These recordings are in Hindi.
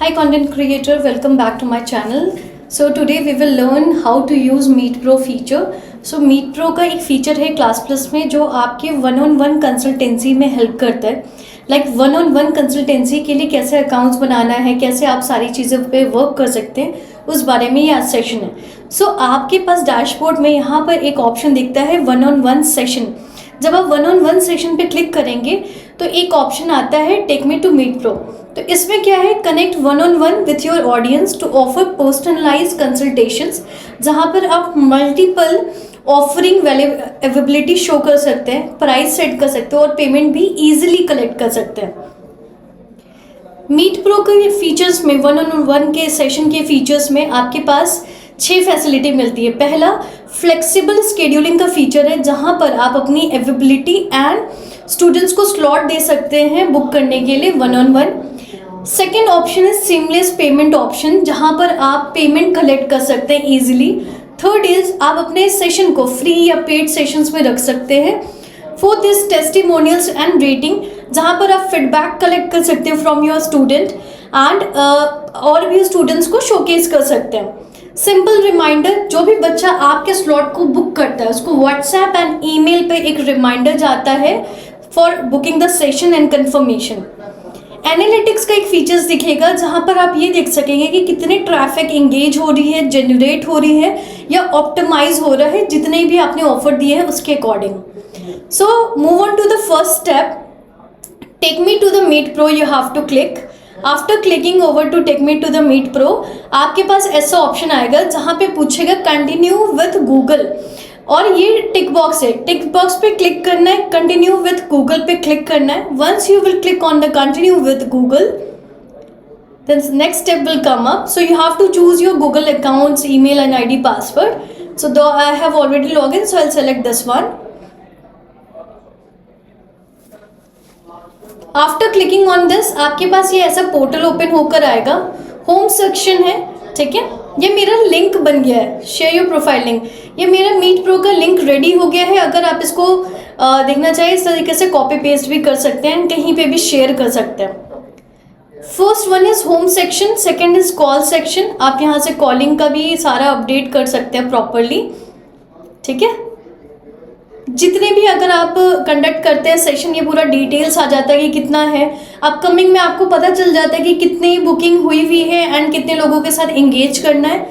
Hi content creator, welcome back to my channel. So today we will learn how to use Meet Pro feature. So Meet Pro का एक फीचर है क्लास प्लस में जो आपके वन ऑन वन कंसल्टेंसी में हेल्प करता है. Like one on one consultancy के लिए कैसे अकाउंट्स बनाना है, कैसे आप सारी चीज़ों पे वर्क कर सकते हैं, उस बारे में ये आज सेशन है. सो आपके पास डैशबोर्ड में यहाँ पर एक ऑप्शन दिखता है वन ऑन वन सेशन. जब आप वन ऑन वन सेशन पे क्लिक करेंगे तो एक ऑप्शन आता है take me to Meet Pro. तो इसमें क्या है, connect one on one with your audience to offer personalised consultations, जहाँ पर आप मल्टीपल ऑफरिंग अवेलेबिलिटी शो कर सकते हैं, प्राइस सेट कर सकते हो और पेमेंट भी इजीली कलेक्ट कर सकते हैं. मीट प्रो के फीचर्स में, वन ऑन वन के सेशन के फीचर्स में आपके पास 6 फैसिलिटी मिलती है. पहला फ्लेक्सिबल स्केड्यूलिंग का फीचर है जहां पर आप अपनी अवेलेबिलिटी एंड स्टूडेंट्स को स्लॉट दे सकते हैं बुक करने के लिए one on one. Second option है सीमलेस पेमेंट ऑप्शन, जहां पर आप पेमेंट कलेक्ट कर सकते हैं इजीली. थर्ड इज आप अपने सेशन को फ्री या पेड सेशंस में रख सकते हैं. Fourth is testimonials and rating, जहां पर आप फीडबैक कलेक्ट कर सकते हैं फ्रॉम योर स्टूडेंट एंड और भी स्टूडेंट्स को शोकेस कर सकते हैं. सिंपल रिमाइंडर, जो भी बच्चा आपके स्लॉट को बुक करता है उसको व्हाट्सएप एंड ईमेल पे एक रिमाइंडर जाता है for booking the session and confirmation. Analytics का एक फीचर्स दिखेगा जहां पर आप ये देख सकेंगे कि कितने ट्रैफिक इंगेज हो रही है, जनरेट हो रही है या ऑप्टिमाइज हो रहा है जितने भी आपने ऑफर दिए हैं उसके according. So move on to the first step, take me to the Meet Pro. You have to click. After clicking over to take me to the Meet Pro, आपके पास ऐसा ऑप्शन आएगा जहाँ पे पूछेगा कंटिन्यू विथ गूगल और ये टिक बॉक्स है. टिक बॉक्स पे क्लिक करना है, कंटिन्यू विथ गूगल पे क्लिक करना है. Once you will click on the continue with Google, then next step will come up. So you have to choose your Google accounts, email and ID password. So though I have already logged in, so I'll select this one. After clicking on this आपके पास ये ऐसा पोर्टल ओपन होकर आएगा. होम सेक्शन है, ठीक है. ये मेरा लिंक बन गया है, शेयर योर प्रोफाइल लिंक. ये मेरा मीट प्रो का लिंक रेडी हो गया है. अगर आप इसको देखना चाहिए इस तरीके से कॉपी पेस्ट भी कर सकते हैं, कहीं पे भी शेयर कर सकते हैं. First one is home section, second is call section. आप यहाँ से कॉलिंग का भी सारा अपडेट कर सकते हैं प्रॉपरली, ठीक है. जितने भी अगर आप कंडक्ट करते हैं सेशन, ये पूरा डिटेल्स आ जाता है कि कितना है. अपकमिंग में आपको पता चल जाता है कि कितनी बुकिंग हुई हुई है एंड कितने लोगों के साथ एंगेज करना है.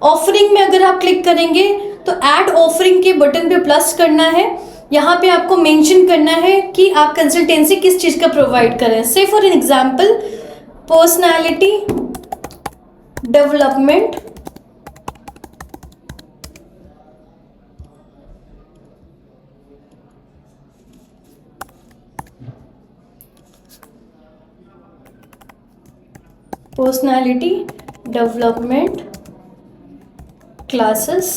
ऑफरिंग में अगर आप क्लिक करेंगे तो ऐड ऑफरिंग के बटन पे प्लस करना है. यहाँ पे आपको मेंशन करना है कि आप कंसल्टेंसी किस चीज़ का प्रोवाइड करें. से for an example personality development, personality development classes.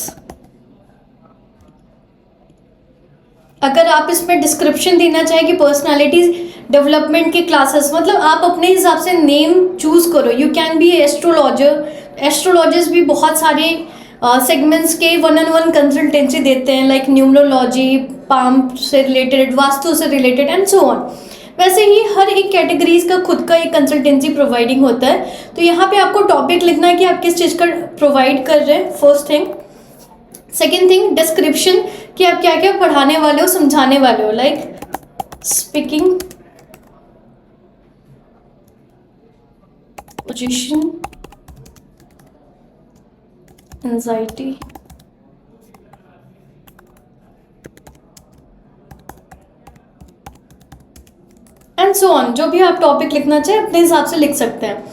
अगर आप इसमें डिस्क्रिप्शन देना चाहें कि पर्सनैलिटी डेवलपमेंट के क्लासेस, मतलब आप अपने हिसाब से नेम चूज करो. You can be astrologer. Astrologers भी बहुत सारे सेगमेंट्स के वन ऑन वन कंसल्टेंसी देते हैं, लाइक न्यूमरोलॉजी, पाम से रिलेटेड, वास्तु से रिलेटेड एंड सो ऑन. वैसे ही हर एक कैटेगरीज का खुद का एक कंसल्टेंसी प्रोवाइडिंग होता है. तो यहाँ पे आपको टॉपिक लिखना है कि आप किस चीज़ का प्रोवाइड कर रहे हैं, first thing. Second thing description, कि आप क्या क्या पढ़ाने वाले हो, समझाने वाले हो, like speaking, position, anxiety, and so on. जो भी आप टॉपिक लिखना चाहें अपने हिसाब से लिख सकते हैं.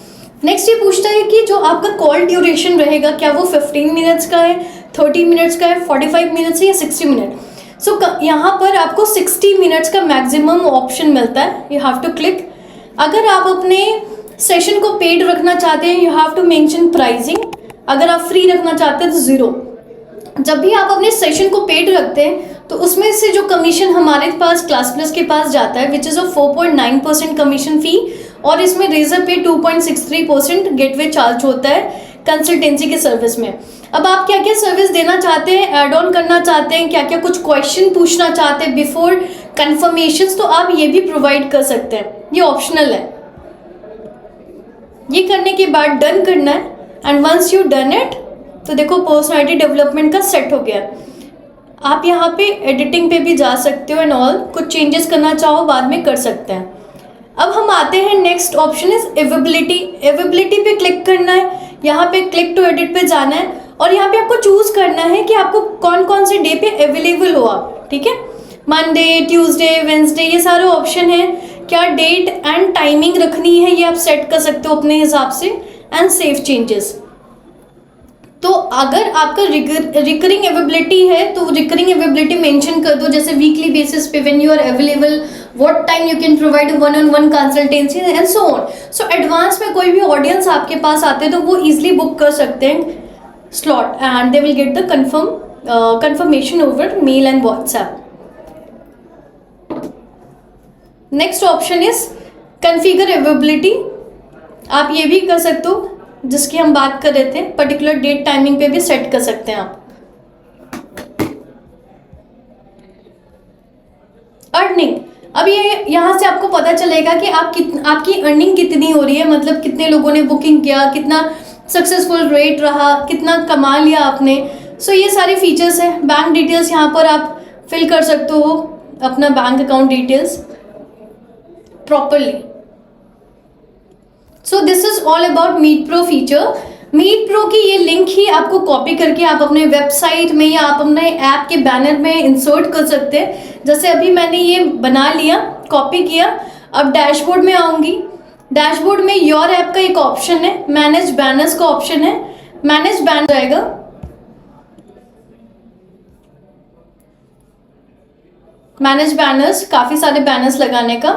नेक्स्ट ये पूछता है कि जो आपका कॉल ड्यूरेशन रहेगा, क्या वो 15 मिनट्स का है, 30 मिनट्स का है, 45 मिनट्स है या 60 मिनट. सो यहाँ पर आपको 60 मिनट्स का मैक्सिमम ऑप्शन मिलता है. You have to click. अगर आप अपने सेशन को पेड रखना चाहते हैं, you have to mention pricing. अगर आप फ्री रखना चाहते हैं तो 0. जब भी आप अपने सेशन को पेड रखते हैं तो उसमें से जो कमीशन हमारे पास क्लास प्लस के पास जाता है, विच इज़ अ 4.9% कमीशन फी, और इसमें रेजर पे 2.63% गेटवे चार्ज होता है कंसल्टेंसी के सर्विस में. अब आप क्या क्या सर्विस देना चाहते हैं, ऐड ऑन करना चाहते हैं, क्या क्या कुछ क्वेश्चन पूछना चाहते हैं बिफोर कंफर्मेशंस, तो आप ये भी प्रोवाइड कर सकते हैं. ये ऑप्शनल है. ये करने के बाद डन करना है, and once you done it तो देखो पर्सनालिटी डेवलपमेंट का सेट हो गया। आप यहाँ पे एडिटिंग पे भी जा सकते हो एंड ऑल, कुछ चेंजेस करना चाहो बाद में कर सकते हैं। अब हम आते हैं next option is availability. Availability पे क्लिक करना है, यहाँ पे क्लिक टू एडिट पे जाना है और यहाँ पे आपको चूज करना है कि आपको कौन कौन से डे पे अवेलेबल हो आप, ठीक है। मंडे, ट्यूसडे, वेंसडे, ये सारे ऑप्शन है। क्या डेट एंड टाइमिंग रखनी है ये आप सेट कर सकते हो अपने हिसाब से, एंड सेव चेंजेस। तो अगर आपका रिकरिंग अवेबिलिटी है तो रिकरिंग अवेबिलिटी मेंशन कर दो, जैसे वीकली बेसिस पे when you are available, what time you can provide one on one consultancy and so on. So advance में कोई भी ऑडियंस आपके पास आते हैं तो वो इजिली बुक कर सकते हैं slot, and they will get the confirmation over male and WhatsApp. Next option is configure availability. आप ये भी कर सकते हो जिसकी हम बात कर रहे थे, पर्टिकुलर डेट टाइमिंग पे भी सेट कर सकते हैं आप। अर्निंग, अब ये यहाँ से आपको पता चलेगा कि आपकी अर्निंग कितनी हो रही है, मतलब कितने लोगों ने बुकिंग किया, कितना सक्सेसफुल रेट रहा, कितना कमा लिया आपने। सो ये सारे फीचर्स हैं। बैंक डिटेल्स यहाँ पर आप फिल कर सकते हो, अपना bank account details properly. So this is all about Meet Pro feature. Meet Pro की ये लिंक ही आपको कॉपी करके आप अपने वेबसाइट में या आप अपने ऐप के बैनर में इंसर्ट कर सकते हैं। जैसे अभी मैंने ये बना लिया, कॉपी किया। अब डैशबोर्ड में आऊंगी। डैशबोर्ड में योर ऐप का एक ऑप्शन है, मैनेज बैनर्स का ऑप्शन है। मैनेज बैनर आएगा, मैनेज बैनर्स, काफी सारे बैनर्स लगाने का।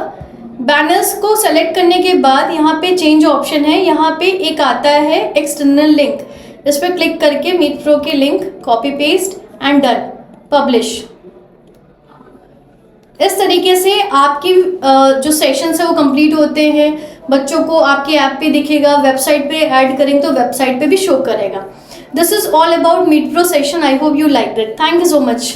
बैनर्स को सेलेक्ट करने के बाद यहाँ पे चेंज ऑप्शन है, यहाँ पे एक आता है एक्सटर्नल लिंक, इस पर क्लिक करके मीट प्रो के link copy paste and done, publish. इस तरीके से आपकी जो सेशंस है वो कंप्लीट होते हैं। बच्चों को आपके ऐप पे दिखेगा, वेबसाइट पे ऐड करेंगे तो वेबसाइट पे भी शो करेगा। This is all about Meet Pro session. I hope you like it. Thank you so much.